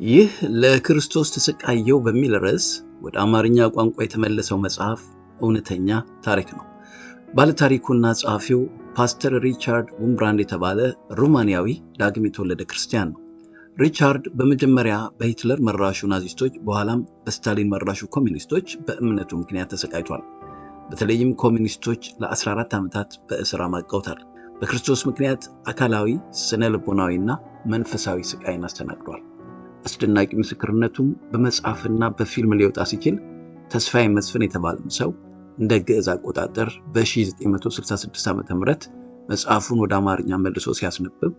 ይህ ለክርስቶስ ተሰቃየው በሚል ርዕስ ወደ አማርኛ ቋንቋ የተመለሰው መጽሐፍ እውነተኛ ታሪክ ነው። ባለታሪኩና ጸሐፊው ፓስተር ሪቻርድ ውምብራንድ የተባለ ሩማንያዊ ዳግም የተወለደ ክርስቲያን ነው። ሪቻርድ በመጀመሪያ በሂትለር መራሹ ናዚስቶች በኋላም በስታሊን መራሹ ኮሚኒስቶች በእምነቱ ምክንያት ተሰቃይቷል። በተለይም ኮሚኒስቶች ለ14 ዓመታት በእስር አማቀውታል። በክርስቶስ ምክንያት አካላዊ፣ ስነ ልቦናዊና መንፈሳዊ ስቃይን አስተናግዷል። አስደናቂ ምስክርነቱም በመጽሐፍና በፊልም ሊወጣ ሲችል ተስፋዬ መስፍን የተባለም ሰው እንደ ግዕዝ አቆጣጠር በ1966 ዓ.ም መጽሐፉን ወደ አማርኛ መልሶ ሲያስነብብ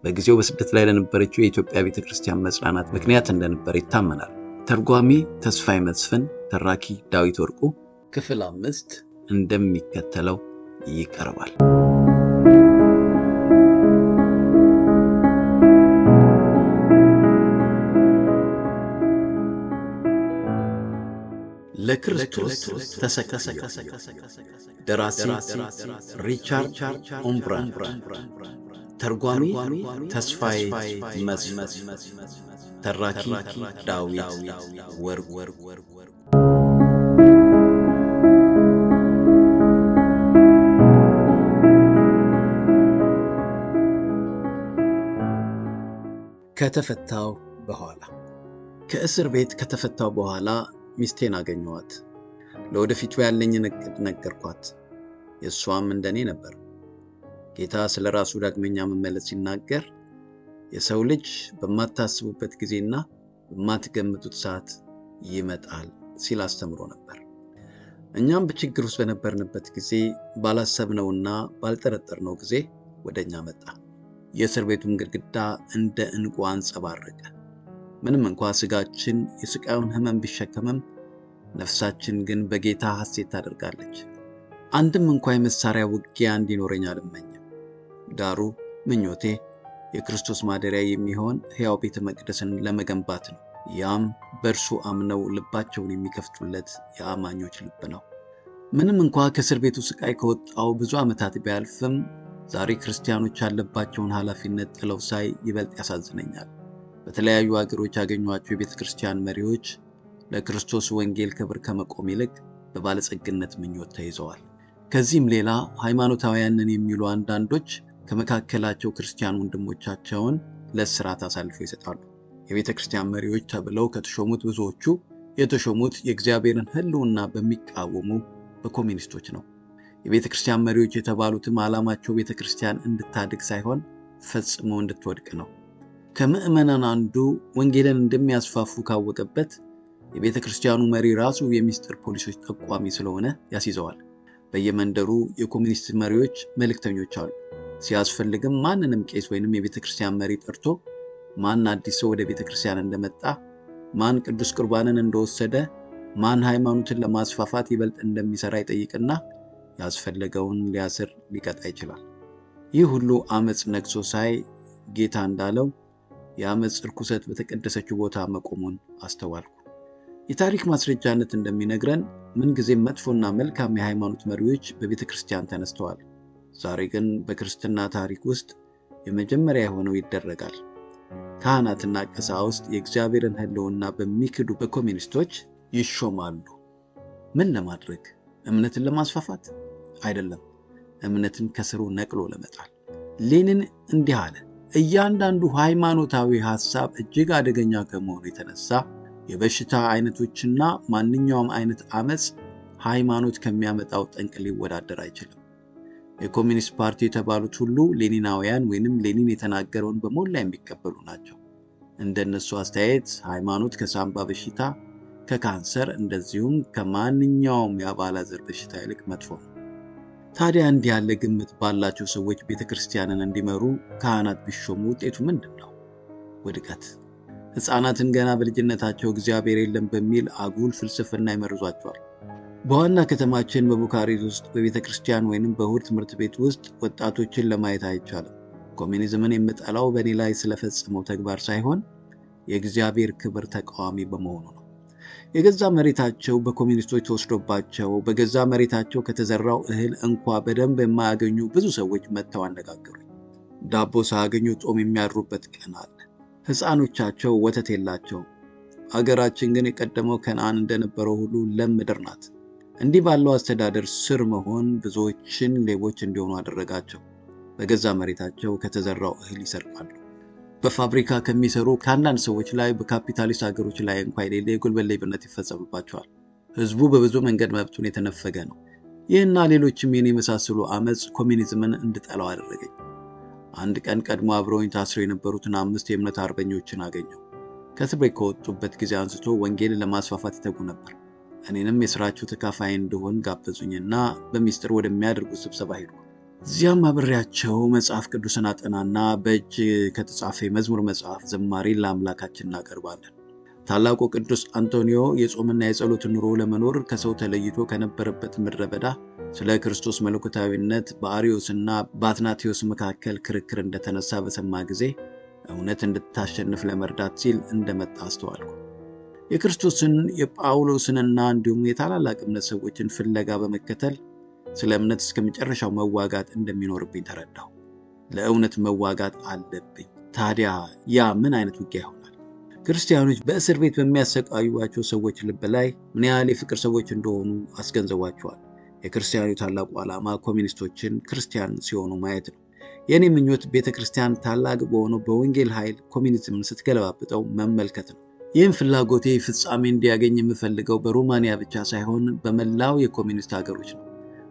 በጊዜው በስደት ላይ ለነበረችው የኢትዮጵያ ቤተክርስቲያን መጽናናት ምክንያት እንደነበር ይታመናል። ተርጓሚ ተስፋዬ መስፍን፣ ተራኪ ዳዊት ወርቁ። ክፍል 5 እንደሚከተለው ይቀርባል። ለክርስቶስ ተሰቃየው። ደራሲ ሪቻርድ ውምብራንድ፣ ተርጓሚ ተስፋዬ መስፍን፣ ተራኪ ዳዊት ወርቁ። ከተፈታው በኋላ ከእስር ቤት ከተፈታው በኋላ ሚስቴን አገኘኋት። ለወደፊቱ ያለኝን እቅድ ነገርኳት። የእሷም እንደኔ ነበር። ጌታ ስለ ራሱ ዳግመኛ መመለስ ሲናገር የሰው ልጅ በማታስቡበት ጊዜና በማትገምቱት ሰዓት ይመጣል ሲል አስተምሮ ነበር። እኛም በችግር ውስጥ በነበርንበት ጊዜ ባላሰብነውና ባልጠረጠርነው ጊዜ ወደኛ መጣ። የእስር ቤቱን ግድግዳ እንደ ዕንቁ አንጸባረቀ። ምንም እንኳ ስጋችን የስቃዩን ሕመም ቢሸከምም ነፍሳችን ግን በጌታ ሐሴት ታደርጋለች። አንድም እንኳ የመሳሪያ ውጊያ እንዲኖረኝ አልመኝም። ዳሩ ምኞቴ የክርስቶስ ማደሪያ የሚሆን ሕያው ቤተ መቅደስን ለመገንባት ነው። ያም በእርሱ አምነው ልባቸውን የሚከፍቱለት የአማኞች ልብ ነው። ምንም እንኳ ከእስር ቤቱ ስቃይ ከወጣው ብዙ ዓመታት ቢያልፍም ዛሬ ክርስቲያኖች ያለባቸውን ኃላፊነት ጥለው ሳይ ይበልጥ ያሳዝነኛል። በተለያዩ ሀገሮች ያገኟቸው የቤተ ክርስቲያን መሪዎች ለክርስቶስ ወንጌል ክብር ከመቆም ይልቅ በባለጸግነት ምኞት ተይዘዋል። ከዚህም ሌላ ሃይማኖታውያንን የሚሉ አንዳንዶች ከመካከላቸው ክርስቲያን ወንድሞቻቸውን ለእስራት አሳልፈው ይሰጣሉ። የቤተ ክርስቲያን መሪዎች ተብለው ከተሾሙት ብዙዎቹ የተሾሙት የእግዚአብሔርን ሕልውና በሚቃወሙ በኮሚኒስቶች ነው። የቤተ ክርስቲያን መሪዎች የተባሉትም ዓላማቸው ቤተ ክርስቲያን እንድታድግ ሳይሆን ፈጽሞ እንድትወድቅ ነው። ከምዕመናን አንዱ ወንጌልን እንደሚያስፋፉ ካወቀበት የቤተ ክርስቲያኑ መሪ ራሱ የሚስጥር ፖሊሶች ጠቋሚ ስለሆነ ያስይዘዋል። በየመንደሩ የኮሚኒስት መሪዎች መልእክተኞች አሉ። ሲያስፈልግም ማንንም ቄስ ወይንም የቤተ ክርስቲያን መሪ ጠርቶ ማን አዲስ ሰው ወደ ቤተ ክርስቲያን እንደመጣ፣ ማን ቅዱስ ቁርባንን እንደወሰደ፣ ማን ሃይማኖትን ለማስፋፋት ይበልጥ እንደሚሰራ ይጠይቅና ያስፈለገውን ሊያስር ሊቀጣ ይችላል። ይህ ሁሉ አመፅ ነግሶ ሳይ ጌታ እንዳለው የአመፅ ርኩሰት በተቀደሰችው ቦታ መቆሙን አስተዋልኩ። የታሪክ ማስረጃነት እንደሚነግረን ምንጊዜም መጥፎና መልካም የሃይማኖት መሪዎች በቤተ ክርስቲያን ተነስተዋል። ዛሬ ግን በክርስትና ታሪክ ውስጥ የመጀመሪያ የሆነው ይደረጋል። ካህናትና ቀሳውስት የእግዚአብሔርን ሕልውና በሚክዱ በኮሚኒስቶች ይሾማሉ። ምን ለማድረግ? እምነትን ለማስፋፋት አይደለም፣ እምነትን ከስሩ ነቅሎ ለመጣል። ሌኒን እንዲህ አለ፣ እያንዳንዱ ሃይማኖታዊ ሐሳብ እጅግ አደገኛ ከመሆኑ የተነሳ የበሽታ አይነቶችና ማንኛውም አይነት አመፅ ሃይማኖት ከሚያመጣው ጠንቅ ሊወዳደር አይችልም። የኮሚኒስት ፓርቲ የተባሉት ሁሉ ሌኒናውያን ወይንም ሌኒን የተናገረውን በሞላ የሚቀበሉ ናቸው። እንደነሱ አስተያየት ሃይማኖት ከሳምባ በሽታ፣ ከካንሰር እንደዚሁም ከማንኛውም የአባላዘር በሽታ ይልቅ መጥፎ ነው። ታዲያ እንዲህ ያለ ግምት ባላቸው ሰዎች ቤተ ክርስቲያንን እንዲመሩ ካህናት ቢሾሙ ውጤቱ ምንድን ነው? ውድቀት። ሕፃናትን ገና በልጅነታቸው እግዚአብሔር የለም በሚል አጉል ፍልስፍና ይመርዟቸዋል። በዋና ከተማችን በቡካሬስት ውስጥ በቤተ ክርስቲያን ወይንም በእሁድ ትምህርት ቤት ውስጥ ወጣቶችን ለማየት አይቻልም። ኮሚኒዝምን የምጠላው በእኔ ላይ ስለፈጸመው ተግባር ሳይሆን የእግዚአብሔር ክብር ተቃዋሚ በመሆኑ ነው። የገዛ መሬታቸው በኮሚኒስቶች ተወስዶባቸው በገዛ መሬታቸው ከተዘራው እህል እንኳ በደንብ የማያገኙ ብዙ ሰዎች መጥተው አነጋገሩኝ። ዳቦ ሳያገኙ ጾም የሚያድሩበት ቀን አለ። ሕፃኖቻቸው ወተት የላቸውም። አገራችን ግን የቀደመው ከነዓን እንደነበረው ሁሉ ለም ምድር ናት። እንዲህ ባለው አስተዳደር ስር መሆን ብዙዎችን ሌቦች እንዲሆኑ አደረጋቸው። በገዛ መሬታቸው ከተዘራው እህል ይሰርቃሉ። በፋብሪካ ከሚሰሩ ከአንዳንድ ሰዎች ላይ በካፒታሊስት ሀገሮች ላይ እንኳ የሌለ የጉልበት ሌብነት ይፈጸምባቸዋል። ህዝቡ በብዙ መንገድ መብቱን የተነፈገ ነው። ይህና ሌሎችም የኔ የመሳሰሉ አመፅ ኮሚኒዝምን እንድጠላው አደረገኝ። አንድ ቀን ቀድሞ አብረውኝ ታስረው የነበሩትን 5 የእምነት አርበኞችን አገኘው። ከእስር ቤት ከወጡበት ጊዜ አንስቶ ወንጌልን ለማስፋፋት ይተጉ ነበር። እኔንም የስራቸው ተካፋይ እንደሆን ጋበዙኝና በሚስጥር ወደሚያደርጉት ስብሰባ ሄዱ። እዚያም አብሬያቸው መጽሐፍ ቅዱስን አጠናና በእጅ ከተጻፈ የመዝሙር መጽሐፍ ዝማሬን ለአምላካችን እናቀርባለን። ታላቁ ቅዱስ አንቶኒዮ የጾምና የጸሎት ኑሮ ለመኖር ከሰው ተለይቶ ከነበረበት ምድረ በዳ ስለ ክርስቶስ መለኮታዊነት በአርዮስና በአትናቴዎስ መካከል ክርክር እንደተነሳ በሰማ ጊዜ እውነት እንድታሸንፍ ለመርዳት ሲል እንደመጣ አስተዋልኩ። የክርስቶስን የጳውሎስንና እንዲሁም የታላላቅ እምነት ሰዎችን ፍለጋ በመከተል ስለ እምነት እስከ መጨረሻው መዋጋት እንደሚኖርብኝ ተረዳሁ። ለእውነት መዋጋት አለብኝ። ታዲያ ያ ምን አይነት ውጊያ ይሆናል? ክርስቲያኖች በእስር ቤት በሚያሰቃዩዋቸው ሰዎች ልብ ላይ ምን ያህል የፍቅር ሰዎች እንደሆኑ አስገንዝቧቸዋል። የክርስቲያኑ ታላቁ ዓላማ ኮሚኒስቶችን ክርስቲያን ሲሆኑ ማየት ነው። የኔ ምኞት ቤተክርስቲያን ታላቅ በሆነው በወንጌል ኃይል ኮሚኒዝምን ስትገለባብጠው መመልከት ነው። ይህም ፍላጎቴ ፍጻሜ እንዲያገኝ የምፈልገው በሮማንያ ብቻ ሳይሆን በመላው የኮሚኒስት ሀገሮች ነው።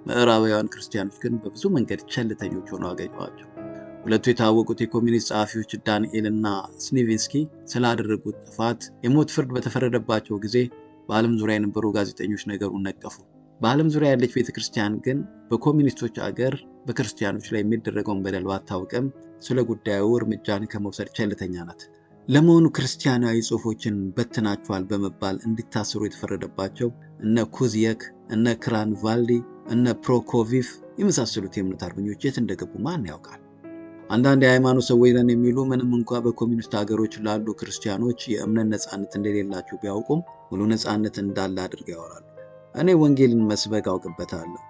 ምዕራባውያን ክርስቲያኖች ግን በብዙ መንገድ ቸልተኞች ሆነው አገኘኋቸው። ሁለቱ የታወቁት የኮሚኒስት ጸሐፊዎች ዳንኤል እና ስኒቪንስኪ ስላደረጉት ጥፋት የሞት ፍርድ በተፈረደባቸው ጊዜ በዓለም ዙሪያ የነበሩ ጋዜጠኞች ነገሩን ነቀፉ። በዓለም ዙሪያ ያለች ቤተክርስቲያን ግን በኮሚኒስቶች አገር በክርስቲያኖች ላይ የሚደረገውን በደል ባታውቅም ስለ ጉዳዩ እርምጃን ከመውሰድ ቸልተኛ ናት። ለመሆኑ ክርስቲያናዊ ጽሑፎችን በትናቸዋል በመባል እንዲታሰሩ የተፈረደባቸው እነ ኩዚየክ፣ እነ ክራንቫልዲ፣ እነ ፕሮኮቪፍ የመሳሰሉት የእምነት አርበኞች የት እንደገቡ ማን ያውቃል? አንዳንድ የሃይማኖት ሰዎች ነን የሚሉ ምንም እንኳ በኮሚኒስት ሀገሮች ላሉ ክርስቲያኖች የእምነት ነፃነት እንደሌላቸው ቢያውቁም ሙሉ ነፃነት እንዳለ አድርገው ያወራሉ። እኔ ወንጌልን መስበክ አውቅበታለሁ።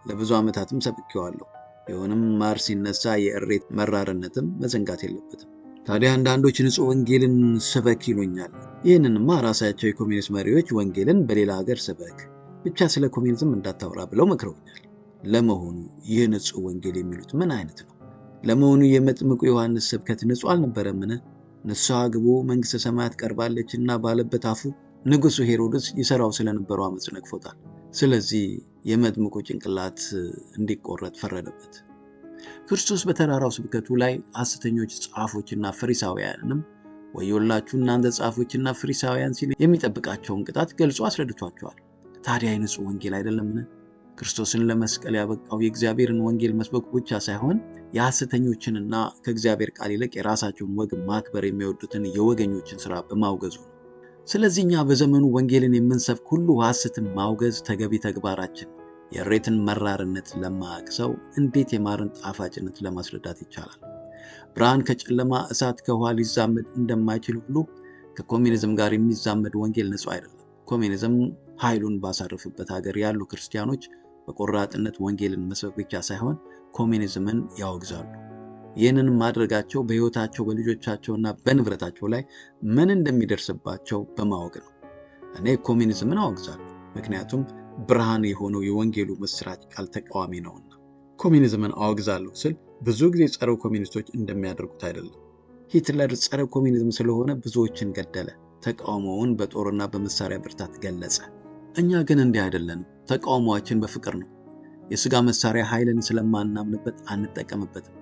ለብዙ ዓመታትም ሰብኬዋለሁ። ቢሆንም ማር ሲነሳ የእሬት መራርነትም መዘንጋት የለበትም። ታዲያ አንዳንዶች ንጹሕ ወንጌልን ስበክ ይሉኛል። ይህንንማ ራሳቸው የኮሚኒስት መሪዎች ወንጌልን በሌላ ሀገር ስበክ ብቻ ስለ ኮሚኒዝም እንዳታወራ ብለው መክረውኛል። ለመሆኑ ይህ ንጹሕ ወንጌል የሚሉት ምን አይነት ነው? ለመሆኑ የመጥምቁ ዮሐንስ ስብከት ንጹሕ አልነበረምን? ንስሐ ግቡ መንግሥተ ሰማያት ቀርባለችና ባለበት አፉ ንጉሡ ሄሮድስ ይሠራው ስለነበረው ዓመፅ ነቅፎታል። ስለዚህ የመጥምቁ ጭንቅላት እንዲቆረጥ ፈረደበት። ክርስቶስ በተራራው ስብከቱ ላይ ሐሰተኞች ጻፎችና ፈሪሳውያንንም ወዮላችሁ እናንተ ጻፎችና ፈሪሳውያን ሲል የሚጠብቃቸውን ቅጣት ገልጾ አስረድቷቸዋል። ታዲያ የንጹሕ ወንጌል አይደለምን? ክርስቶስን ለመስቀል ያበቃው የእግዚአብሔርን ወንጌል መስበኩ ብቻ ሳይሆን የሐሰተኞችንና ከእግዚአብሔር ቃል ይልቅ የራሳቸውን ወግ ማክበር የሚወዱትን የወገኞችን ሥራ በማውገዙ ነው። ስለዚህ እኛ በዘመኑ ወንጌልን የምንሰብክ ሁሉ ሐሰትን ማውገዝ ተገቢ ተግባራችን። የእሬትን መራርነት ለማያውቅ ሰው እንዴት የማርን ጣፋጭነት ለማስረዳት ይቻላል? ብርሃን ከጨለማ እሳት ከውሃ ሊዛመድ እንደማይችል ሁሉ ከኮሚኒዝም ጋር የሚዛመድ ወንጌል ንጹሕ አይደለም። ኮሚኒዝም ኃይሉን ባሳረፈበት ሀገር ያሉ ክርስቲያኖች በቆራጥነት ወንጌልን መስበክ ብቻ ሳይሆን ኮሚኒዝምን ያወግዛሉ። ይህንን ማድረጋቸው በሕይወታቸው በልጆቻቸውና በንብረታቸው ላይ ምን እንደሚደርስባቸው በማወቅ ነው። እኔ ኮሚኒዝምን አወግዛለሁ፣ ምክንያቱም ብርሃን የሆነው የወንጌሉ ምስራች ቃል ተቃዋሚ ነውና። ኮሚኒዝምን አወግዛለሁ ስል ብዙ ጊዜ ጸረ ኮሚኒስቶች እንደሚያደርጉት አይደለም። ሂትለር ጸረ ኮሚኒዝም ስለሆነ ብዙዎችን ገደለ፣ ተቃውሞውን በጦርና በመሳሪያ ብርታት ገለጸ። እኛ ግን እንዲህ አይደለንም። ተቃውሟችን በፍቅር ነው። የሥጋ መሳሪያ ኃይልን ስለማናምንበት አንጠቀምበትም።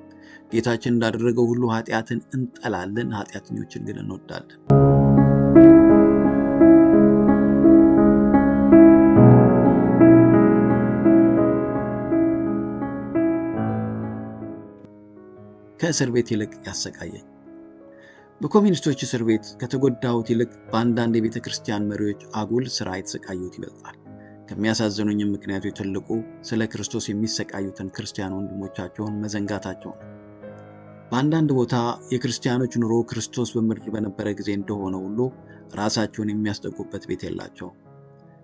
ጌታችን እንዳደረገው ሁሉ ኃጢአትን እንጠላለን፣ ኃጢአተኞችን ግን እንወዳለን። ከእስር ቤት ይልቅ ያሰቃየኝ። በኮሚኒስቶች እስር ቤት ከተጎዳሁት ይልቅ በአንዳንድ የቤተ ክርስቲያን መሪዎች አጉል ሥራ የተሰቃዩት ይበልጣል። ከሚያሳዝኑኝም ምክንያቱ ትልቁ ስለ ክርስቶስ የሚሰቃዩትን ክርስቲያን ወንድሞቻቸውን መዘንጋታቸው ነው። በአንዳንድ ቦታ የክርስቲያኖች ኑሮ ክርስቶስ በምድር በነበረ ጊዜ እንደሆነ ሁሉ ራሳቸውን የሚያስጠጉበት ቤት የላቸውም።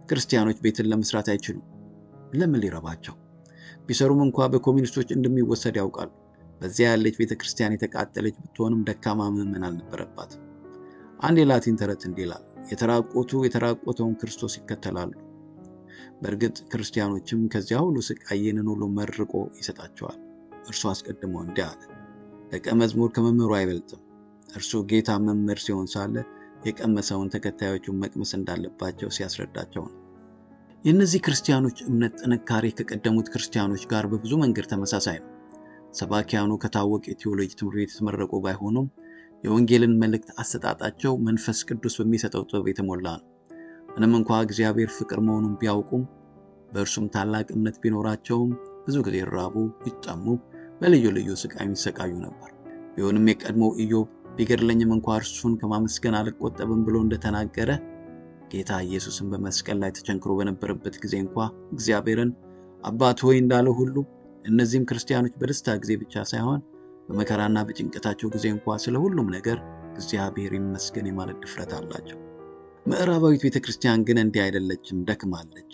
ክርስቲያኖች ቤትን ለመስራት አይችሉም። ለምን ሊረባቸው? ቢሰሩም እንኳ በኮሚኒስቶች እንደሚወሰድ ያውቃሉ። በዚያ ያለች ቤተ ክርስቲያን የተቃጠለች ብትሆንም ደካማ ምዕመን አልነበረባትም። አንድ የላቲን ተረት እንዲህ ይላል፣ የተራቆተውን ክርስቶስ ይከተላሉ። በእርግጥ ክርስቲያኖችም ከዚያ ሁሉ ስቃይ ይህንን ሁሉ መርቆ ይሰጣቸዋል። እርሱ አስቀድሞ እንዲህ አለ፣ ደቀ መዝሙር ከመምህሩ አይበልጥም። እርሱ ጌታ መምህር ሲሆን ሳለ የቀመሰውን ተከታዮቹን መቅመስ እንዳለባቸው ሲያስረዳቸው ነው። የእነዚህ ክርስቲያኖች እምነት ጥንካሬ ከቀደሙት ክርስቲያኖች ጋር በብዙ መንገድ ተመሳሳይ ነው። ሰባኪያኑ ከታወቀ የቴዎሎጂ ትምህርት ቤት የተመረቁ ባይሆኑም የወንጌልን መልእክት አሰጣጣቸው መንፈስ ቅዱስ በሚሰጠው ጥበብ የተሞላ ነው። ምንም እንኳ እግዚአብሔር ፍቅር መሆኑን ቢያውቁም በእርሱም ታላቅ እምነት ቢኖራቸውም ብዙ ጊዜ ይራቡ፣ ይጠሙ፣ በልዩ ልዩ ስቃይ ይሰቃዩ ነበር። ቢሆንም የቀድሞው ኢዮብ ቢገድለኝም እንኳ እርሱን ከማመስገን አልቆጠብም ብሎ እንደተናገረ ጌታ ኢየሱስን በመስቀል ላይ ተቸንክሮ በነበረበት ጊዜ እንኳ እግዚአብሔርን አባት ሆይ እንዳለው ሁሉ እነዚህም ክርስቲያኖች በደስታ ጊዜ ብቻ ሳይሆን በመከራና በጭንቀታቸው ጊዜ እንኳ ስለ ሁሉም ነገር እግዚአብሔር ይመስገን የማለት ድፍረት አላቸው። ምዕራባዊት ቤተክርስቲያን ግን እንዲህ አይደለችም፣ ደክማለች።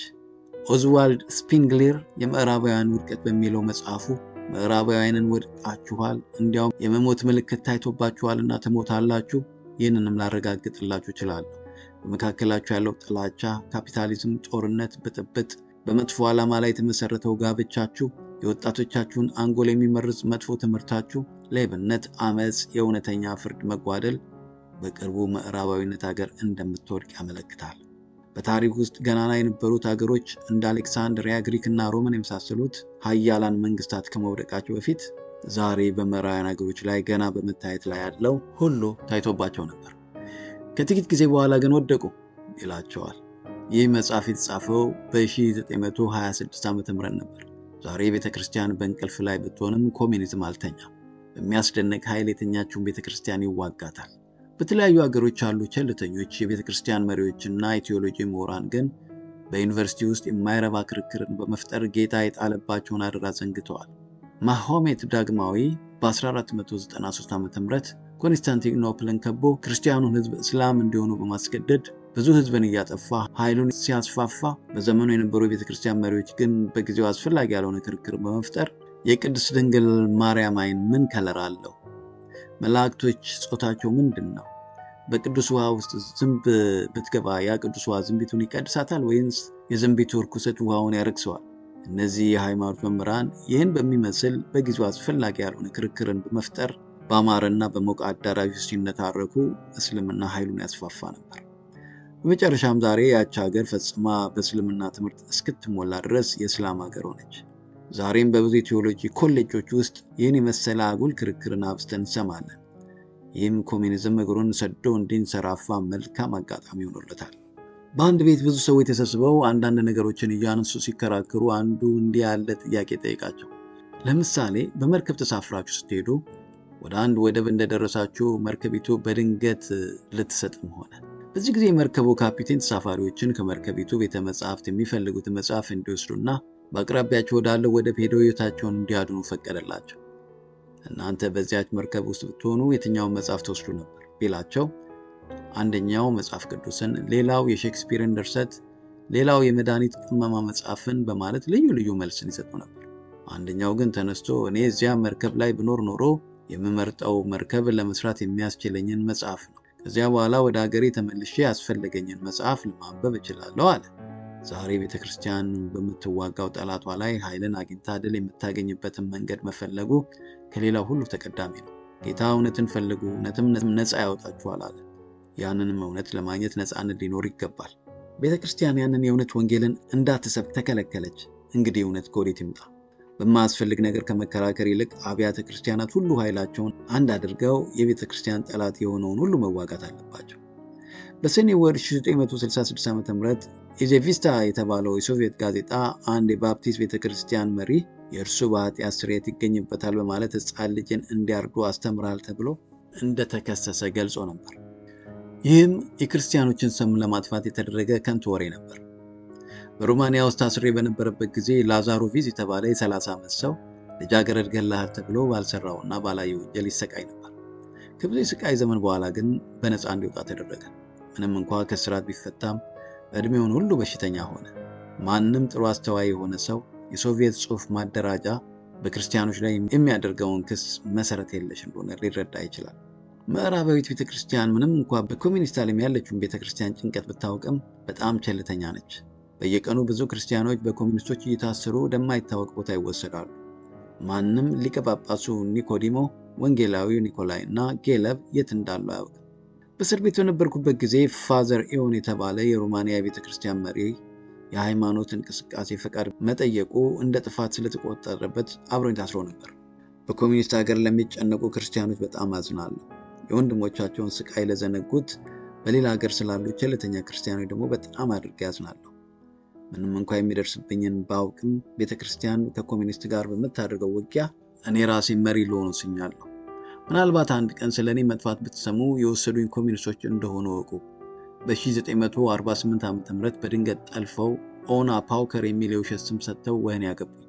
ኦዝዋልድ ስፒንግሌር የምዕራባውያን ውድቀት በሚለው መጽሐፉ ምዕራባውያንን ወድቃችኋል፣ እንዲያውም የመሞት ምልክት ታይቶባችኋልና ትሞታላችሁ፣ ይህንንም ላረጋግጥላችሁ እችላለሁ። በመካከላችሁ ያለው ጥላቻ፣ ካፒታሊዝም፣ ጦርነት፣ ብጥብጥ፣ በመጥፎ ዓላማ ላይ የተመሰረተው ጋብቻችሁ፣ የወጣቶቻችሁን አንጎል የሚመርዝ መጥፎ ትምህርታችሁ፣ ሌብነት፣ አመፅ፣ የእውነተኛ ፍርድ መጓደል በቅርቡ ምዕራባዊነት ሀገር እንደምትወድቅ ያመለክታል። በታሪክ ውስጥ ገናና የነበሩት ሀገሮች እንደ አሌክሳንድሪያ፣ ግሪክና ሮምን የመሳሰሉት ሀያላን መንግስታት ከመውደቃቸው በፊት ዛሬ በምዕራባውያን ሀገሮች ላይ ገና በመታየት ላይ ያለው ሁሉ ታይቶባቸው ነበር። ከጥቂት ጊዜ በኋላ ግን ወደቁ ይላቸዋል። ይህ መጽሐፍ የተጻፈው በ1926 ዓ.ም ነበር። ዛሬ ቤተክርስቲያን በእንቅልፍ ላይ ብትሆንም ኮሚኒዝም አልተኛም። በሚያስደንቅ ኃይል የተኛችውን ቤተክርስቲያን ይዋጋታል። በተለያዩ ሀገሮች ያሉ ቸልተኞች የቤተክርስቲያን መሪዎችና የቴዎሎጂ ምሁራን ግን በዩኒቨርሲቲ ውስጥ የማይረባ ክርክርን በመፍጠር ጌታ የጣለባቸውን አደራ ዘንግተዋል። ማሆሜት ዳግማዊ በ1493 ዓ.ም ኮንስታንቲኖፕልን ከቦ ክርስቲያኑን ሕዝብ እስላም እንዲሆኑ በማስገደድ ብዙ ሕዝብን እያጠፋ ኃይሉን ሲያስፋፋ፣ በዘመኑ የነበሩ የቤተክርስቲያን መሪዎች ግን በጊዜው አስፈላጊ ያልሆነ ክርክር በመፍጠር የቅድስት ድንግል ማርያም ዓይን ምን ከለር አለው? መላእክቶች ጾታቸው ምንድን ነው? በቅዱስ ውሃ ውስጥ ዝንብ ብትገባ ያ ቅዱስ ውሃ ዝንቢቱን ይቀድሳታል ወይንስ የዝንቢቱ ርኩሰት ውሃውን ያረክሰዋል? እነዚህ የሃይማኖት መምህራን ይህን በሚመስል በጊዜው አስፈላጊ ያልሆነ ክርክርን በመፍጠር በአማረና በሞቀ አዳራሽ ሲነታረኩ እስልምና ኃይሉን ያስፋፋ ነበር። በመጨረሻም ዛሬ ያች ሀገር ፈጽማ በእስልምና ትምህርት እስክትሞላ ድረስ የእስላም ሀገር ሆነች። ዛሬም በብዙ የቴዎሎጂ ኮሌጆች ውስጥ ይህን የመሰለ አጉል ክርክርን አብዝተን እንሰማለን። ይህም ኮሚኒዝም እግሩን ሰዶ እንዲንሰራፋ መልካም አጋጣሚ ሆኖለታል። በአንድ ቤት ብዙ ሰዎች ተሰብስበው አንዳንድ ነገሮችን እያነሱ ሲከራከሩ አንዱ እንዲህ ያለ ጥያቄ ጠይቃቸው። ለምሳሌ በመርከብ ተሳፍራችሁ ስትሄዱ ወደ አንድ ወደብ እንደደረሳችሁ መርከቢቱ በድንገት ልትሰጥም ሆነ። በዚህ ጊዜ የመርከቡ ካፒቴን ተሳፋሪዎችን ከመርከቢቱ ቤተ መጻሕፍት የሚፈልጉትን መጽሐፍ እንዲወስዱና በአቅራቢያቸው ወዳለው ወደብ ሄደው ሕይወታቸውን እንዲያድኑ ፈቀደላቸው። እናንተ በዚያች መርከብ ውስጥ ብትሆኑ የትኛውን መጽሐፍ ተወስዱ ነበር ቢላቸው፣ አንደኛው መጽሐፍ ቅዱስን፣ ሌላው የሼክስፒርን ድርሰት፣ ሌላው የመድኃኒት ቅመማ መጽሐፍን በማለት ልዩ ልዩ መልስን ይሰጡ ነበር። አንደኛው ግን ተነስቶ እኔ እዚያ መርከብ ላይ ብኖር ኖሮ የምመርጠው መርከብን ለመስራት የሚያስችለኝን መጽሐፍ ነው። ከዚያ በኋላ ወደ ሀገሬ ተመልሼ ያስፈለገኝን መጽሐፍ ለማንበብ እችላለሁ አለ። ዛሬ ቤተክርስቲያን በምትዋጋው ጠላቷ ላይ ኃይልን አግኝታ ድል የምታገኝበትን መንገድ መፈለጉ ከሌላው ሁሉ ተቀዳሚ ነው። ጌታ እውነትን ፈልጉ፣ እውነትም ነፃ ያወጣችኋል አለ። ያንንም እውነት ለማግኘት ነፃነት ሊኖር ይገባል። ቤተክርስቲያን ያንን የእውነት ወንጌልን እንዳትሰብክ ተከለከለች። እንግዲህ እውነት ከወዴት ይምጣ? በማያስፈልግ ነገር ከመከራከር ይልቅ አብያተ ክርስቲያናት ሁሉ ኃይላቸውን አንድ አድርገው የቤተ ክርስቲያን ጠላት የሆነውን ሁሉ መዋጋት አለባቸው። በሰኔ ወር 1966 ዓ.ም ኢዜቪስታ የተባለው የሶቪየት ጋዜጣ አንድ የባፕቲስት ቤተ ክርስቲያን መሪ የእርሱ በኃጢአት ስርየት ይገኝበታል በማለት ሕፃን ልጅን እንዲያርዱ አስተምራል ተብሎ እንደተከሰሰ ገልጾ ነበር። ይህም የክርስቲያኖችን ስም ለማጥፋት የተደረገ ከንቱ ወሬ ነበር። በሮማንያ ውስጥ ታስሬ በነበረበት ጊዜ ላዛሮቪዝ የተባለ የ30 ዓመት ሰው ልጃገረድ ገለሃል ተብሎ ባልሰራውና ባላየው ወንጀል ይሰቃይ ነበር። ከብዙ የስቃይ ዘመን በኋላ ግን በነፃ እንዲወጣ ተደረገ። ምንም እንኳ ከስራት ቢፈታም እድሜውን ሁሉ በሽተኛ ሆነ። ማንም ጥሩ አስተዋይ የሆነ ሰው የሶቪየት ጽሑፍ ማደራጃ በክርስቲያኖች ላይ የሚያደርገውን ክስ መሰረት የለሽ እንደሆነ ሊረዳ ይችላል። ምዕራባዊት ቤተክርስቲያን ምንም እንኳን በኮሚኒስት ዓለም ያለችውን ቤተክርስቲያን ጭንቀት ብታውቅም በጣም ቸልተኛ ነች። በየቀኑ ብዙ ክርስቲያኖች በኮሚኒስቶች እየታሰሩ ወደማይታወቅ ቦታ ይወሰዳሉ። ማንም ሊቀ ጳጳሱ ኒኮዲሞ፣ ወንጌላዊው ኒኮላይ እና ጌለብ የት እንዳሉ አያውቅም። በእስር ቤት በነበርኩበት ጊዜ ፋዘር ኢዮን የተባለ የሮማንያ ቤተክርስቲያን መሪ የሃይማኖት እንቅስቃሴ ፈቃድ መጠየቁ እንደ ጥፋት ስለተቆጠረበት አብሮኝ ታስሮ ነበር። በኮሚኒስት ሀገር ለሚጨነቁ ክርስቲያኖች በጣም አዝናለሁ። የወንድሞቻቸውን ስቃይ ለዘነጉት በሌላ ሀገር ስላሉ ቸልተኛ ክርስቲያኖች ደግሞ በጣም አድርጌ ያዝናለሁ። ምንም እንኳ የሚደርስብኝን ባውቅም ቤተክርስቲያን ከኮሚኒስት ጋር በምታደርገው ውጊያ እኔ ራሴ መሪ ልሆን ወስኛለሁ። ምናልባት አንድ ቀን ስለ እኔ መጥፋት ብትሰሙ የወሰዱኝ ኮሚኒስቶች እንደሆኑ እወቁ። በ1948 ዓ.ም በድንገት ጠልፈው ኦና ፓውከር የሚል የውሸት ስም ሰጥተው ወህኒ ያገቡኝ።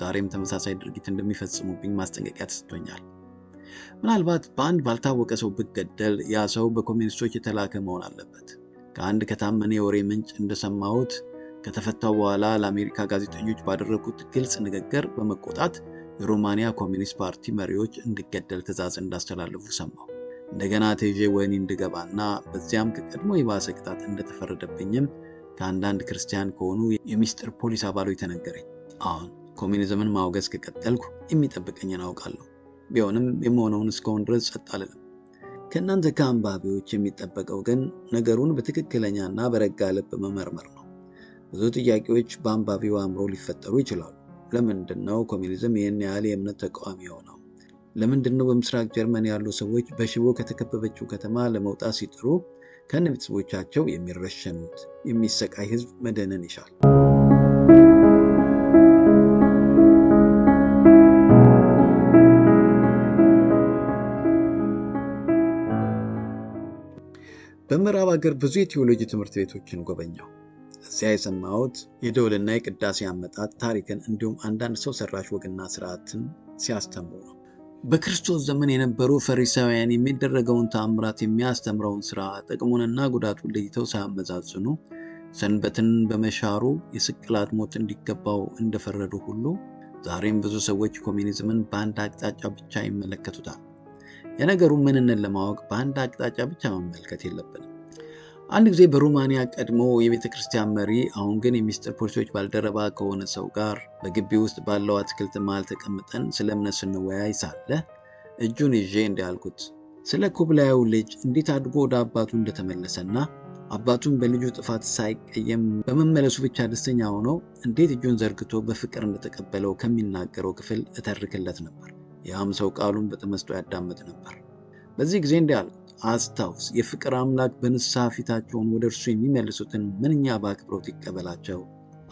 ዛሬም ተመሳሳይ ድርጊት እንደሚፈጽሙብኝ ማስጠንቀቂያ ተሰጥቶኛል። ምናልባት በአንድ ባልታወቀ ሰው ብገደል ያ ሰው በኮሚኒስቶች የተላከ መሆን አለበት። ከአንድ ከታመነ የወሬ ምንጭ እንደሰማሁት ከተፈታው በኋላ ለአሜሪካ ጋዜጠኞች ባደረጉት ግልጽ ንግግር በመቆጣት የሮማንያ ኮሚኒስት ፓርቲ መሪዎች እንዲገደል ትዕዛዝ እንዳስተላለፉ ሰማሁ። እንደገና ተይዤ ወህኒ እንድገባና በዚያም ከቀድሞ የባሰ ቅጣት እንደተፈረደብኝም ከአንዳንድ ክርስቲያን ከሆኑ የሚስጥር ፖሊስ አባሎች ተነገረኝ። አሁን ኮሚኒዝምን ማውገዝ ከቀጠልኩ የሚጠብቀኝን አውቃለሁ። ቢሆንም የመሆነውን እስካሁን ድረስ ጸጥ አልልም። ከእናንተ ከአንባቢዎች የሚጠበቀው ግን ነገሩን በትክክለኛና በረጋ ልብ መመርመር ነው። ብዙ ጥያቄዎች በአንባቢው አእምሮ ሊፈጠሩ ይችላሉ። ለምንድን ነው ኮሚኒዝም ይህን ያህል የእምነት ተቃዋሚ የሆነው? ለምንድን ነው በምስራቅ ጀርመን ያሉ ሰዎች በሽቦ ከተከበበችው ከተማ ለመውጣት ሲጥሩ ከነ ቤተሰቦቻቸው የሚረሸኑት? የሚሰቃይ ህዝብ መድህንን ይሻል። በምዕራብ ሀገር ብዙ የቴዎሎጂ ትምህርት ቤቶችን ጎበኘው። እዚያ የሰማሁት የደወልና የቅዳሴ አመጣጥ ታሪክን እንዲሁም አንዳንድ ሰው ሰራሽ ወግና ስርዓትን ሲያስተምሩ ነው። በክርስቶስ ዘመን የነበሩ ፈሪሳውያን የሚደረገውን ተአምራት የሚያስተምረውን ስራ ጥቅሙንና ጉዳቱን ለይተው ሳያመዛዝኑ ሰንበትን በመሻሩ የስቅላት ሞት እንዲገባው እንደፈረዱ ሁሉ ዛሬም ብዙ ሰዎች ኮሚኒዝምን በአንድ አቅጣጫ ብቻ ይመለከቱታል። የነገሩን ምንነት ለማወቅ በአንድ አቅጣጫ ብቻ መመልከት የለብንም። አንድ ጊዜ በሮማንያ ቀድሞ የቤተ ክርስቲያን መሪ አሁን ግን የሚስጥር ፖሊሶች ባልደረባ ከሆነ ሰው ጋር በግቢ ውስጥ ባለው አትክልት መሃል ተቀምጠን ስለ እምነት ስንወያይ ሳለ እጁን ይዤ እንዲህ አልኩት። ስለ ኩብላዩ ልጅ እንዴት አድጎ ወደ አባቱ እንደተመለሰና አባቱን በልጁ ጥፋት ሳይቀየም በመመለሱ ብቻ ደስተኛ ሆኖ እንዴት እጁን ዘርግቶ በፍቅር እንደተቀበለው ከሚናገረው ክፍል እተርክለት ነበር። ያም ሰው ቃሉን በተመስጦ ያዳመጥ ነበር። በዚህ ጊዜ እንዲህ አልኩት። አስታውስ፣ የፍቅር አምላክ በንስሐ ፊታቸውን ወደ እርሱ የሚመልሱትን ምንኛ በአክብሮት ይቀበላቸው።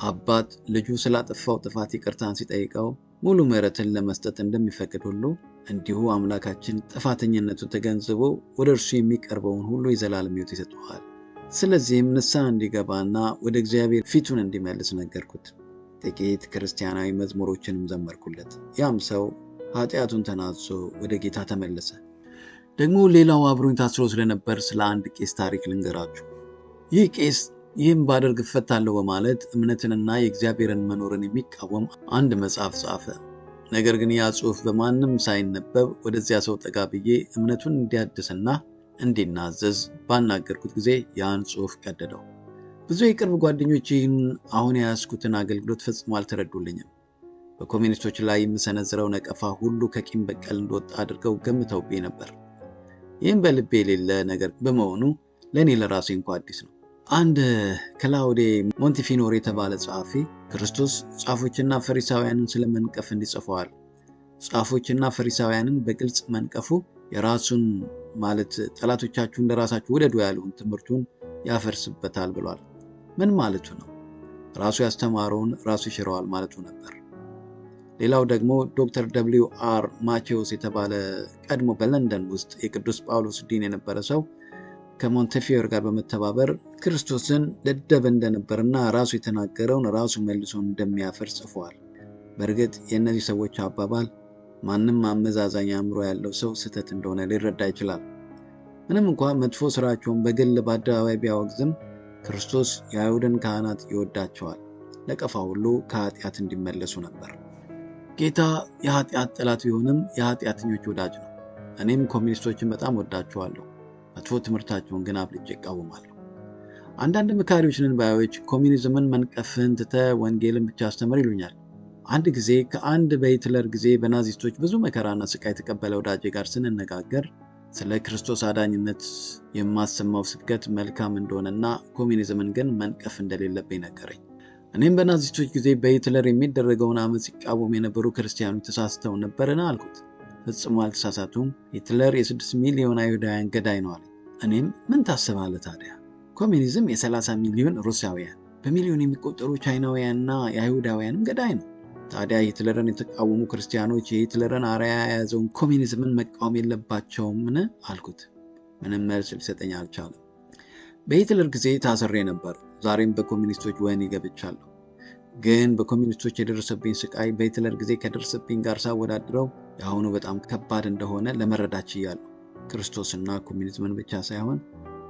አባት ልጁ ስላጠፋው ጥፋት ይቅርታን ሲጠይቀው ሙሉ ምሕረትን ለመስጠት እንደሚፈቅድ ሁሉ እንዲሁ አምላካችን ጥፋተኝነቱን ተገንዝቦ ወደ እርሱ የሚቀርበውን ሁሉ የዘላለም ሕይወት ይሰጠዋል። ስለዚህም ንስሐ እንዲገባና ወደ እግዚአብሔር ፊቱን እንዲመልስ ነገርኩት። ጥቂት ክርስቲያናዊ መዝሙሮችንም ዘመርኩለት። ያም ሰው ኃጢአቱን ተናዞ ወደ ጌታ ተመለሰ። ደግሞ ሌላው አብሮኝ ታስሮ ስለነበር ስለ አንድ ቄስ ታሪክ ልንገራችሁ። ይህ ቄስ ይህም ባደርግ እፈታለሁ በማለት እምነትንና የእግዚአብሔርን መኖርን የሚቃወም አንድ መጽሐፍ ጻፈ። ነገር ግን ያ ጽሑፍ በማንም ሳይነበብ ወደዚያ ሰው ጠጋ ብዬ እምነቱን እንዲያድስና እንዲናዘዝ ባናገርኩት ጊዜ ያን ጽሑፍ ቀደደው። ብዙ የቅርብ ጓደኞች ይህን አሁን የያዝኩትን አገልግሎት ፈጽሞ አልተረዱልኝም። በኮሚኒስቶች ላይ የምሰነዝረው ነቀፋ ሁሉ ከቂም በቀል እንደወጣ አድርገው ገምተውብኝ ነበር። ይህም በልቤ የሌለ ነገር በመሆኑ ለእኔ ለራሴ እንኳ አዲስ ነው። አንድ ክላውዴ ሞንቲፊኖር የተባለ ጸሐፊ ክርስቶስ ጻፎችና ፈሪሳውያንን ስለመንቀፍ እንዲጽፈዋል። ጻፎችና ፈሪሳውያንን በግልጽ መንቀፉ የራሱን ማለት ጠላቶቻችሁ እንደራሳችሁ ውደዱ ያለውን ትምህርቱን ያፈርስበታል ብሏል። ምን ማለቱ ነው? ራሱ ያስተማረውን ራሱ ይሽረዋል ማለቱ ነበር። ሌላው ደግሞ ዶክተር WR ማቴዎስ የተባለ ቀድሞ በለንደን ውስጥ የቅዱስ ጳውሎስ ዲን የነበረ ሰው ከሞንቴፊዮር ጋር በመተባበር ክርስቶስን ደደብ እንደነበርና ራሱ የተናገረውን ራሱ መልሶ እንደሚያፈር ጽፏል። በእርግጥ የእነዚህ ሰዎች አባባል ማንም አመዛዛኝ አእምሮ ያለው ሰው ስህተት እንደሆነ ሊረዳ ይችላል። ምንም እንኳ መጥፎ ስራቸውን በግል በአደባባይ ቢያወግዝም ክርስቶስ የአይሁድን ካህናት ይወዳቸዋል። ነቀፋ ሁሉ ከኃጢአት እንዲመለሱ ነበር። ጌታ የኃጢአት ጠላት ቢሆንም የኃጢአተኞች ወዳጅ ነው። እኔም ኮሚኒስቶችን በጣም ወዳቸዋለሁ። መጥፎ ትምህርታቸውን ግን አብልጬ እቃወማለሁ። አንዳንድ መካሪዎች ነን ባዮች ኮሚኒዝምን መንቀፍን ትተህ ወንጌልን ብቻ አስተምር ይሉኛል። አንድ ጊዜ ከአንድ በሂትለር ጊዜ በናዚስቶች ብዙ መከራና ስቃይ የተቀበለ ወዳጄ ጋር ስንነጋገር ስለ ክርስቶስ አዳኝነት የማሰማው ስብከት መልካም እንደሆነና ኮሚኒዝምን ግን መንቀፍ እንደሌለብኝ ነገረኝ። እኔም በናዚስቶች ጊዜ በሂትለር የሚደረገውን አመፅ ሲቃወሙ የነበሩ ክርስቲያኖች ተሳስተው ነበርን አልኩት። ፈጽሞ አልተሳሳቱም። ሂትለር የ6 ሚሊዮን አይሁዳውያን ገዳይ ነው አለ። እኔም ምን ታስባለህ ታዲያ? ኮሚኒዝም የ30 ሚሊዮን ሩሲያውያን፣ በሚሊዮን የሚቆጠሩ ቻይናውያንና የአይሁዳውያንም ገዳይ ነው። ታዲያ ሂትለርን የተቃወሙ ክርስቲያኖች የሂትለርን አርአያ የያዘውን ኮሚኒዝምን መቃወም የለባቸውምን አልኩት። ምንም መልስ ሊሰጠኝ አልቻለም። በሂትለር ጊዜ ታስሬ ነበር። ዛሬም በኮሚኒስቶች ወህኒ ገብቻለሁ። ግን በኮሚኒስቶች የደረሰብኝ ስቃይ በሂትለር ጊዜ ከደረሰብኝ ጋር ሳወዳድረው የአሁኑ በጣም ከባድ እንደሆነ ለመረዳት ችያለሁ። ክርስቶስና ኮሚኒዝምን ብቻ ሳይሆን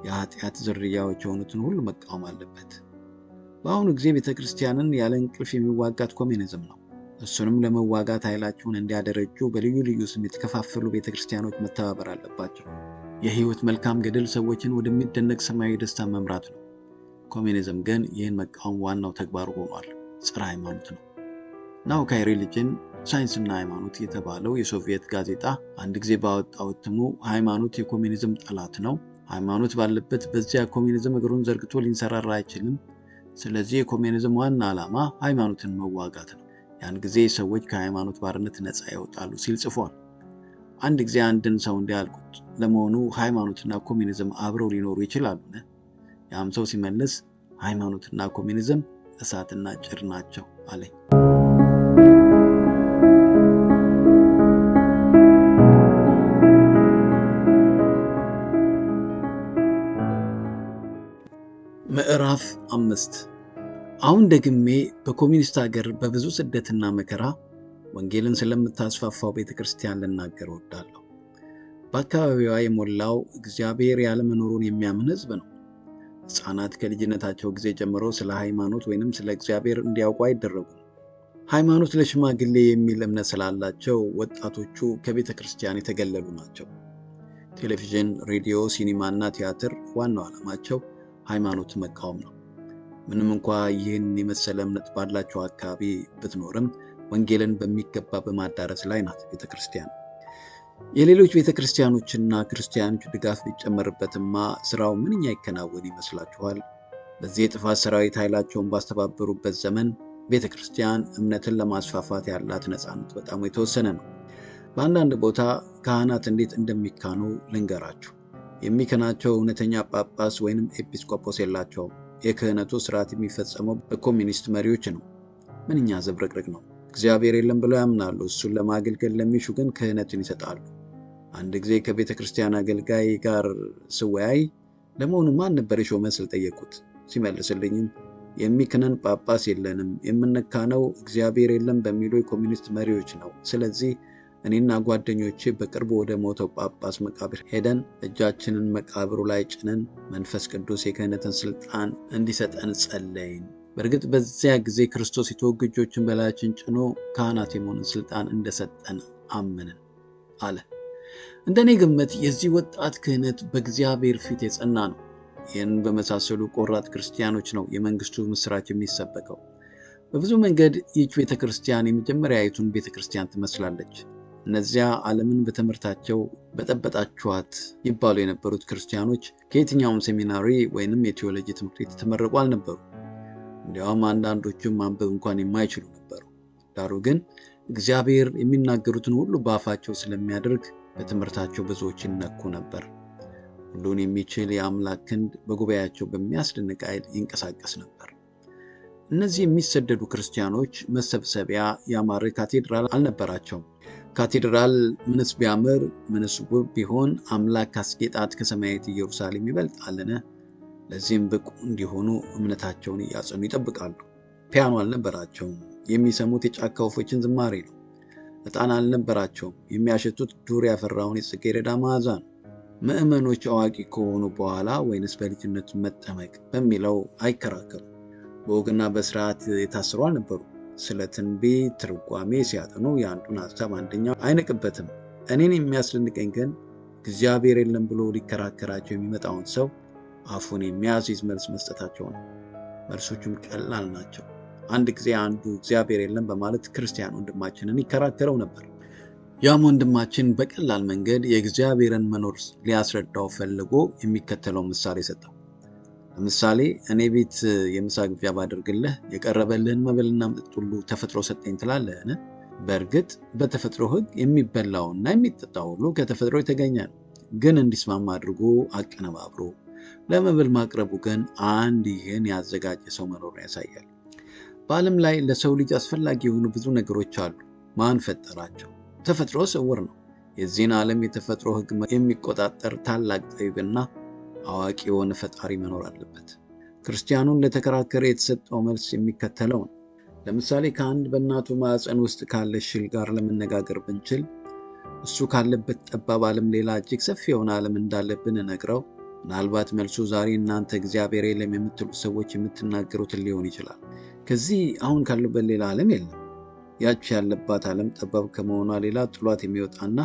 የኃጢአት ዝርያዎች የሆኑትን ሁሉ መቃወም አለበት። በአሁኑ ጊዜ ቤተክርስቲያንን ያለ እንቅልፍ የሚዋጋት ኮሚኒዝም ነው። እሱንም ለመዋጋት ኃይላቸውን እንዲያደረጁ በልዩ ልዩ ስም የተከፋፈሉ ቤተክርስቲያኖች መተባበር አለባቸው። የህይወት መልካም ገድል ሰዎችን ወደሚደነቅ ሰማያዊ ደስታ መምራት ነው። ኮሚኒዝም ግን ይህን መቃወም ዋናው ተግባሩ ሆኗል። ጸረ ሃይማኖት ነው። ናው ካይ ሪሊጅን ሳይንስና ሃይማኖት የተባለው የሶቪየት ጋዜጣ አንድ ጊዜ ባወጣው እትሙ ሃይማኖት የኮሚኒዝም ጠላት ነው፣ ሃይማኖት ባለበት በዚያ ኮሚኒዝም እግሩን ዘርግቶ ሊንሰራራ አይችልም። ስለዚህ የኮሚኒዝም ዋና ዓላማ ሃይማኖትን መዋጋት ነው። ያን ጊዜ ሰዎች ከሃይማኖት ባርነት ነፃ ይወጣሉ ሲል ጽፏል። አንድ ጊዜ አንድን ሰው እንዲህ አልኩት፣ ለመሆኑ ሃይማኖትና ኮሚኒዝም አብረው ሊኖሩ ይችላሉን? ያም ሰው ሲመልስ ሃይማኖትና ኮሚኒዝም እሳትና ጭድ ናቸው አለኝ። ምዕራፍ 5 አሁን ደግሜ በኮሚኒስት ሀገር በብዙ ስደትና መከራ ወንጌልን ስለምታስፋፋው ቤተክርስቲያን ልናገር እወዳለሁ። በአካባቢዋ የሞላው እግዚአብሔር ያለመኖሩን የሚያምን ሕዝብ ነው። ሕፃናት ከልጅነታቸው ጊዜ ጀምሮ ስለ ሃይማኖት ወይንም ስለ እግዚአብሔር እንዲያውቁ አይደረጉም። ሃይማኖት ለሽማግሌ የሚል እምነት ስላላቸው ወጣቶቹ ከቤተ ክርስቲያን የተገለሉ ናቸው። ቴሌቪዥን፣ ሬዲዮ፣ ሲኒማ እና ቲያትር ዋናው ዓላማቸው ሃይማኖት መቃወም ነው። ምንም እንኳ ይህን የመሰለ እምነት ባላቸው አካባቢ ብትኖርም ወንጌልን በሚገባ በማዳረስ ላይ ናት ቤተ ክርስቲያን። የሌሎች ቤተ ክርስቲያኖችና ክርስቲያኖች ድጋፍ ቢጨመርበትማ ስራው ምንኛ ይከናወን ይመስላችኋል? በዚህ የጥፋት ሰራዊት ኃይላቸውን ባስተባበሩበት ዘመን ቤተ ክርስቲያን እምነትን ለማስፋፋት ያላት ነፃነት በጣም የተወሰነ ነው። በአንዳንድ ቦታ ካህናት እንዴት እንደሚካኑ ልንገራችሁ። የሚከናቸው እውነተኛ ጳጳስ ወይንም ኤጲስቆጶስ የላቸውም። የክህነቱ ስርዓት የሚፈጸመው በኮሚኒስት መሪዎች ነው። ምንኛ ዘብረቅርቅ ነው! እግዚአብሔር የለም ብለው ያምናሉ። እሱን ለማገልገል ለሚሹ ግን ክህነትን ይሰጣሉ። አንድ ጊዜ ከቤተ ክርስቲያን አገልጋይ ጋር ስወያይ ለመሆኑ ማን ነበር የሾመ ስል ጠየቁት። ሲመልስልኝም የሚክነን ጳጳስ የለንም፣ የምንካነው እግዚአብሔር የለም በሚሉ የኮሚኒስት መሪዎች ነው። ስለዚህ እኔና ጓደኞቼ በቅርቡ ወደ ሞተው ጳጳስ መቃብር ሄደን እጃችንን መቃብሩ ላይ ጭነን መንፈስ ቅዱስ የክህነትን ስልጣን እንዲሰጠን ጸለይን። በእርግጥ በዚያ ጊዜ ክርስቶስ የተወጉ እጆችን በላያችን ጭኖ ካህናት የመሆንን ስልጣን እንደሰጠን አመንን አለ። እንደኔ ግምት የዚህ ወጣት ክህነት በእግዚአብሔር ፊት የጸና ነው። ይህን በመሳሰሉ ቆራጥ ክርስቲያኖች ነው የመንግስቱ ምስራች የሚሰበከው። በብዙ መንገድ ይህች ቤተክርስቲያን የመጀመሪያዊቱን ቤተክርስቲያን ትመስላለች። እነዚያ ዓለምን በትምህርታቸው በጠበጣችኋት ይባሉ የነበሩት ክርስቲያኖች ከየትኛውም ሴሚናሪ ወይንም የቴዎሎጂ ትምህርት ቤት የተመረቁ አልነበሩ። እንዲያውም አንዳንዶቹም ማንበብ እንኳን የማይችሉ ነበሩ። ዳሩ ግን እግዚአብሔር የሚናገሩትን ሁሉ በአፋቸው ስለሚያደርግ በትምህርታቸው ብዙዎች ይነኩ ነበር። ሁሉን የሚችል የአምላክ ክንድ በጉባኤያቸው በሚያስደንቅ ኃይል ይንቀሳቀስ ነበር። እነዚህ የሚሰደዱ ክርስቲያኖች መሰብሰቢያ ያማረ ካቴድራል አልነበራቸውም። ካቴድራል ምንስ ቢያምር ምንስ ውብ ቢሆን አምላክ ካስጌጣት ከሰማያዊት ኢየሩሳሌም ይበልጣልን? ለዚህም ብቁ እንዲሆኑ እምነታቸውን እያጸኑ ይጠብቃሉ። ፒያኖ አልነበራቸውም። የሚሰሙት የጫካ ወፎችን ዝማሬ ነው። ዕጣን አልነበራቸውም። የሚያሸቱት ዱር ያፈራውን የጽጌረዳ መዓዛ ነው። ምዕመኖች አዋቂ ከሆኑ በኋላ ወይንስ በልጅነት መጠመቅ በሚለው አይከራከሩም። በወግና በስርዓት የታሰሩ አልነበሩ። ስለ ትንቢት ትርጓሜ ሲያጠኑ የአንዱን ሀሳብ አንደኛው አይነቅበትም። እኔን የሚያስደንቀኝ ግን እግዚአብሔር የለም ብሎ ሊከራከራቸው የሚመጣውን ሰው አፉን የሚያስይዝ መልስ መስጠታቸው ነው። መልሶቹም ቀላል ናቸው። አንድ ጊዜ አንዱ እግዚአብሔር የለም በማለት ክርስቲያን ወንድማችንን ይከራከረው ነበር። ያም ወንድማችን በቀላል መንገድ የእግዚአብሔርን መኖር ሊያስረዳው ፈልጎ የሚከተለው ምሳሌ ሰጠው። ለምሳሌ እኔ ቤት የምሳ ግብዣ ባደርግልህ የቀረበልህን መብልና መጠጥ ሁሉ ተፈጥሮ ሰጠኝ ትላለህን? በእርግጥ በተፈጥሮ ሕግ የሚበላውና የሚጠጣው ሁሉ ከተፈጥሮ የተገኘ ነው። ግን እንዲስማማ አድርጎ አቀነባብሮ ለመብል ማቅረቡ ግን አንድ ይህን ያዘጋጀ ሰው መኖሩን ያሳያል። በዓለም ላይ ለሰው ልጅ አስፈላጊ የሆኑ ብዙ ነገሮች አሉ። ማን ፈጠራቸው? ተፈጥሮ ስውር ነው። የዚህን ዓለም የተፈጥሮ ሕግ የሚቆጣጠር ታላቅ ጠቢብና አዋቂ የሆነ ፈጣሪ መኖር አለበት። ክርስቲያኑን ለተከራከረ የተሰጠው መልስ የሚከተለው ነው። ለምሳሌ ከአንድ በእናቱ ማዕፀን ውስጥ ካለ ሽል ጋር ለመነጋገር ብንችል እሱ ካለበት ጠባብ ዓለም ሌላ እጅግ ሰፊ የሆነ ዓለም እንዳለ ብንነግረው ምናልባት መልሱ ዛሬ እናንተ እግዚአብሔር የለም የምትሉ ሰዎች የምትናገሩትን ሊሆን ይችላል። ከዚህ አሁን ካሉበት ሌላ ዓለም የለም። ያቺ ያለባት ዓለም ጠባብ ከመሆኗ ሌላ ጥሏት የሚወጣና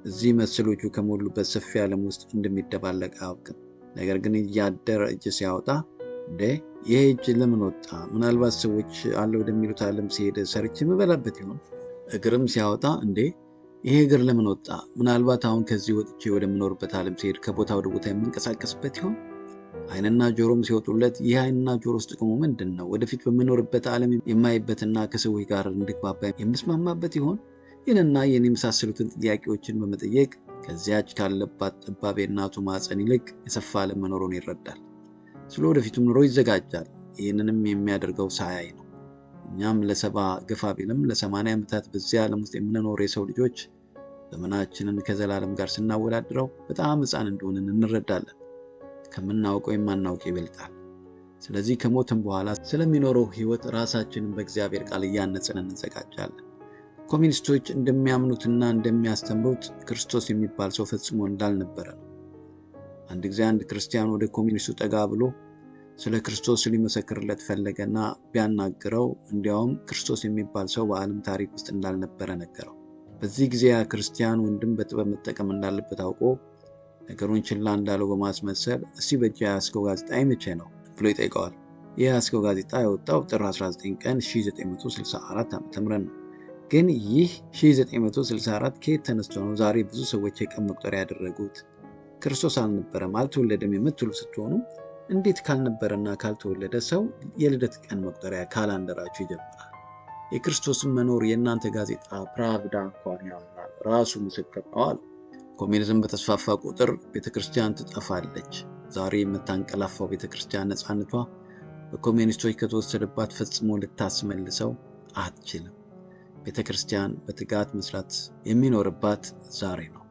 እዚህ መሰሎቹ ከሞሉበት ሰፊ ዓለም ውስጥ እንደሚደባለቅ አያውቅም። ነገር ግን እያደረ እጅ ሲያወጣ ይሄ እጅ ለምን ወጣ? ምናልባት ሰዎች አለ ወደሚሉት ዓለም ሲሄድ ሰርቼ የምበላበት ይሆን? እግርም ሲያወጣ ይሄ እግር ለምን ወጣ? ምናልባት አሁን ከዚህ ወጥቼ ወደምኖርበት ዓለም ሲሄድ ከቦታ ወደ ቦታ የምንቀሳቀስበት ይሆን? ዓይንና ጆሮም ሲወጡለት ይህ ዓይንና ጆሮ ውስጥ ጥቅሙ ምንድን ነው? ወደፊት በምኖርበት ዓለም የማይበትና ከሰዎች ጋር እንድግባባ የምስማማበት ይሆን? ይህንና ይህን የመሳሰሉትን ጥያቄዎችን በመጠየቅ ከዚያች ካለባት ጠባብ የእናቱ ማዕፀን ይልቅ የሰፋ ዓለም መኖሩን ይረዳል። ስለ ወደፊቱም ኑሮ ይዘጋጃል። ይህንንም የሚያደርገው ሳያይ ነው። እኛም ለሰባ ገፋ ቢልም ለ80 ዓመታት በዚህ ዓለም ውስጥ የምንኖር የሰው ልጆች ዘመናችንን ከዘላለም ጋር ስናወዳድረው በጣም ሕፃን እንደሆንን እንረዳለን። ከምናውቀው የማናውቅ ይበልጣል። ስለዚህ ከሞትም በኋላ ስለሚኖረው ሕይወት ራሳችንን በእግዚአብሔር ቃል እያነጽን እንዘጋጃለን። ኮሚኒስቶች እንደሚያምኑትና እንደሚያስተምሩት ክርስቶስ የሚባል ሰው ፈጽሞ እንዳልነበረ ነው። አንድ ጊዜ አንድ ክርስቲያን ወደ ኮሚኒስቱ ጠጋ ብሎ ስለ ክርስቶስ ሊመሰክርለት ፈለገና ቢያናግረው እንዲያውም ክርስቶስ የሚባል ሰው በዓለም ታሪክ ውስጥ እንዳልነበረ ነገረው። በዚህ ጊዜ ያ ክርስቲያን ወንድም በጥበብ መጠቀም እንዳለበት አውቆ ነገሩን ችላ እንዳለው በማስመሰል እስቲ በእጅ የያዝከው ጋዜጣ መቼ ነው ብሎ ይጠይቀዋል። ይህ የያዝከው ጋዜጣ የወጣው ጥር 19 ቀን 1964 ዓ.ም ነው። ግን ይህ 1964 ከየት ተነስቶ ነው ዛሬ ብዙ ሰዎች የቀን መቁጠሪያ ያደረጉት? ክርስቶስ አልነበረም አልተወለደም የምትሉ ስትሆኑ እንዴት ካልነበረና ካልተወለደ ሰው የልደት ቀን መቁጠሪያ ካላንደራችሁ ይጀምራል? የክርስቶስን መኖር የእናንተ ጋዜጣ ፕራቭዳ እንኳን ያምናል፣ ራሱ ምስክር ነው አሉ። ኮሚኒዝም በተስፋፋ ቁጥር ቤተክርስቲያን ትጠፋለች። ዛሬ የምታንቀላፋው ቤተክርስቲያን ነፃነቷ በኮሚኒስቶች ከተወሰደባት ፈጽሞ ልታስመልሰው አትችልም። ቤተክርስቲያን በትጋት መስራት የሚኖርባት ዛሬ ነው።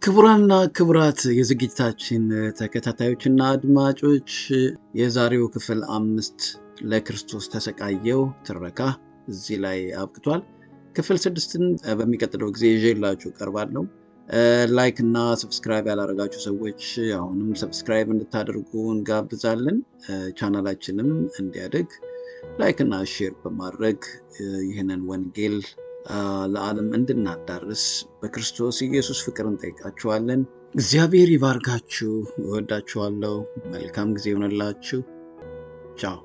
ክቡራንና ክቡራት የዝግጅታችን ተከታታዮችና አድማጮች የዛሬው ክፍል 5 ለክርስቶስ ተሰቃየው ትረካ እዚህ ላይ አብቅቷል። ክፍል 6ን በሚቀጥለው ጊዜ ይዤላችሁ ቀርባለሁ። ላይክ እና ሰብስክራይብ ያላረጋችሁ ሰዎች አሁንም ሰብስክራይብ እንድታደርጉ እንጋብዛለን። ቻናላችንም እንዲያድግ ላይክ እና ሼር በማድረግ ይህንን ወንጌል ለዓለም እንድናዳርስ በክርስቶስ ኢየሱስ ፍቅር እንጠይቃችኋለን። እግዚአብሔር ይባርካችሁ። እወዳችኋለሁ። መልካም ጊዜ ይሆንላችሁ። ቻው።